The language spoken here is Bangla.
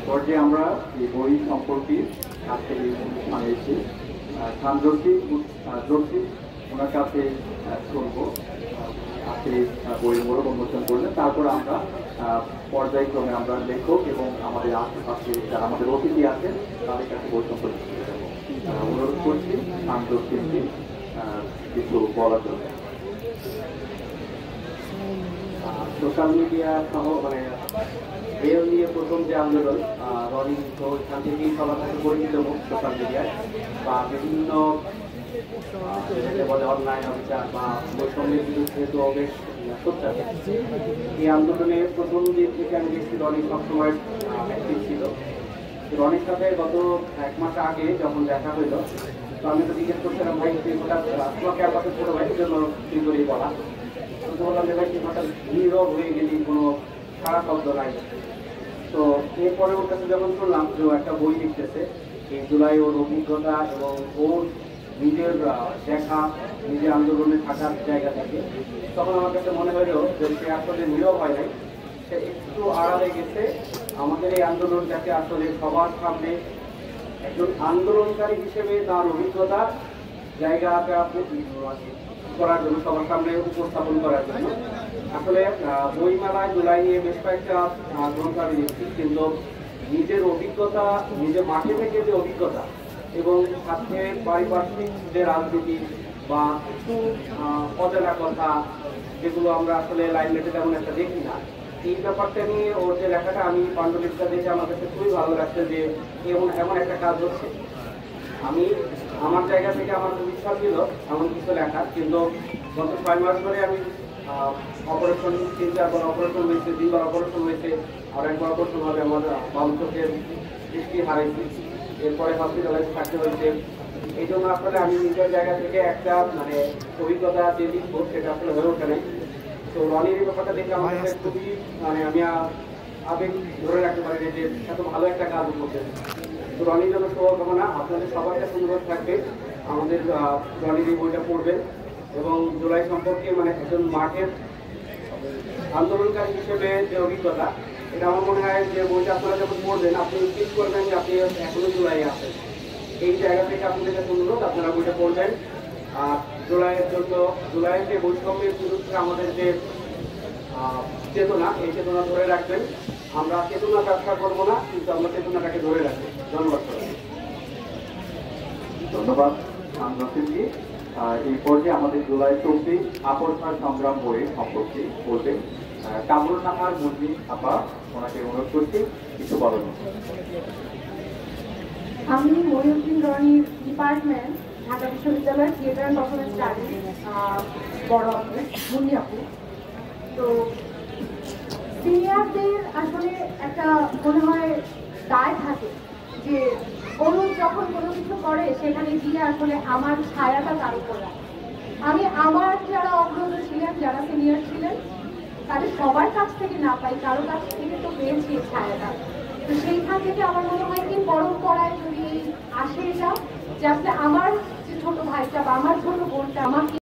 পর্যায়ে আমরা এই বই সম্পর্কে আজকের এই অনুষ্ঠানে এসে খান জসিম ওনার কাছে শুনবো আজকে বইয়ের মোড়ক উন্মোচন করলেন। তারপর আমরা পর্যায়ক্রমে আমরা লেখক এবং আমাদের আশেপাশে যারা আমাদের অতিথি আছেন তাদের কাছে বই সম্পর্কে শিখে যাবো। অনুরোধ করছি খান জসিমকে কিছু বলার জন্য। সোশ্যাল মিডিয়া সহ মানে রেল নিয়ে প্রথম যে আন্দোলন রনি তো এখান থেকেই সবার কাছে পরিচিত সোশ্যাল মিডিয়ায় বা বিভিন্ন বলে অনলাইন অফিসার বা বৈষম্যের বিরুদ্ধে তো বেশ সোচ্চার। এই আন্দোলনে প্রথম দিন থেকে আমি দেখছি রনি সবসময় অ্যাক্টিভ ছিল। রনির সাথে গত 1 মাস আগে যখন দেখা হইল তো আমি তো জিজ্ঞেস করছিলাম ভাই তুই হঠাৎ তোমাকে আমাকে ছোটো ভাইয়ের জন্য তুই করেই বলা বললাম যে ভাই তুই হঠাৎ নীরব হয়ে গেলি, কোনো সারা শব্দ নাই। তো এরপরে ওর কাছে যখন শুনলাম যে একটা বই লিখতেছে এই জুলাই, ওর অভিজ্ঞতা এবং ওর নিজের দেখা নিজের আন্দোলনে থাকার জায়গা থেকে, তখন আমার কাছে মনে হলো যে সে আসলে নীরব হয় নাই, সে একটু আড়ালে গেছে আমাদের এই আন্দোলনটাকে আসলে সবার সামনে একজন আন্দোলনকারী হিসেবে তার অভিজ্ঞতা জায়গা করার জন্য, সবার সামনে উপস্থাপন করার জন্য। আসলে বইমেলায় জুলাই নিয়ে বেশ কয়েকটা গ্রন্থ আমি লিখছি, কিন্তু নিজের অভিজ্ঞতা, নিজের মাঠে থেকে যে অভিজ্ঞতা এবং সাথে পারিপার্শ্বিক যে রাজনীতি বা কিছু অজানা কথা যেগুলো আমরা আসলে লাইনলেটে তেমন একটা দেখি না, এই ব্যাপারটা নিয়ে ওর যে লেখাটা আমি পাণ্ডুলিপিটা দেখে আমার কাছে খুবই ভালো লাগছে যে এমন একটা কাজ হচ্ছে। আমি আমার জায়গা থেকে আমার খুব ইচ্ছা ছিল এমন কিছু লেখার, কিন্তু গত 6 মাস ধরে আমি অপারেশন 3-4 বার অপারেশন হয়েছে, 3 বার অপারেশন হয়েছে, আর একবার অপারেশন হবে আমার বাম চোখের দৃষ্টি হারাইছি, এরপরে হসপিটালাইজ থাকতে হয়েছে। এই জন্য আসলে আমি নিজের জায়গা থেকে একটা মানে অভিজ্ঞতা যে লিখবো সেটা আসলে হয়ে ওঠে নাই। তো রনির এই ব্যাপারটা দেখে আমার কাছে খুবই মানে আমি আবেগ ধরে রাখতে পারি যে এত ভালো একটা কাজ করতে। তো রনির জন্য শুভকামনা, আপনাদের সবার কাছে অনুরোধ থাকবে আমাদের রনির এই বইটা পড়বেন এবং জুলাই সম্পর্কে মানে একজন মাঠের আন্দোলনকারী হিসেবে যে অভিজ্ঞতা, এটা আমার মনে হয় যে বইটা আপনারা যখন পড়বেন আপনি ফিল করবেন যে আপনি এখনো জুলাই আছেন। এই জায়গা থেকে আপনাদের কাছে অনুরোধ আপনারা বইটা পড়বেন। আর জুলাইয়ের জন্য, জুলাইয়ের যে বৈষম্যের বিরুদ্ধে আমাদের যে চেতনা, এই চেতনা ধরে রাখবেন। আমরা চেতনা ব্যবসা করবো না, কিন্তু আমরা চেতনাটাকে ধরে রাখবো। ধন্যবাদ। ধন্যবাদ খান জসিমজি। এই পর্যায়ে আমাদের জুলাই 24 আপসহায় সংগ্রাম বইয়ের সম্পর্কে বলবেন কামরুন নাহার মুন্নি আপা, ওনাকে অনুরোধ করছি কিছু বলেন। আমি মহিউদ্দিন রনির ডিপার্টমেন্ট, ঢাকা বিশ্ববিদ্যালয়ের থিয়েটার অ্যান্ড পারফরমেন্স স্টাডিজ, বড় মুন্নি আপু। তো সিনিয়রদের আসলে একটা মনে হয় দায় থাকে যে অনুপ যখন কোনো কিছু করে সেখানে গিয়ে আসলে আমার ছায়াটা তার উপর রাখে। আমি আমার যারা অগ্রজ ছিলেন, যারা সিনিয়র ছিলেন, তাদের সবার কাছ থেকে না পাই, কারো কাছ থেকে তো পেয়েছি ছায়াটা। তো সেইখান থেকে আমার মনে হয় কি পরম্পরায় যদি আসে এটা যে আসলে আমার যে ছোট ভাইটা বা আমার ছোট বোনটা আমাকে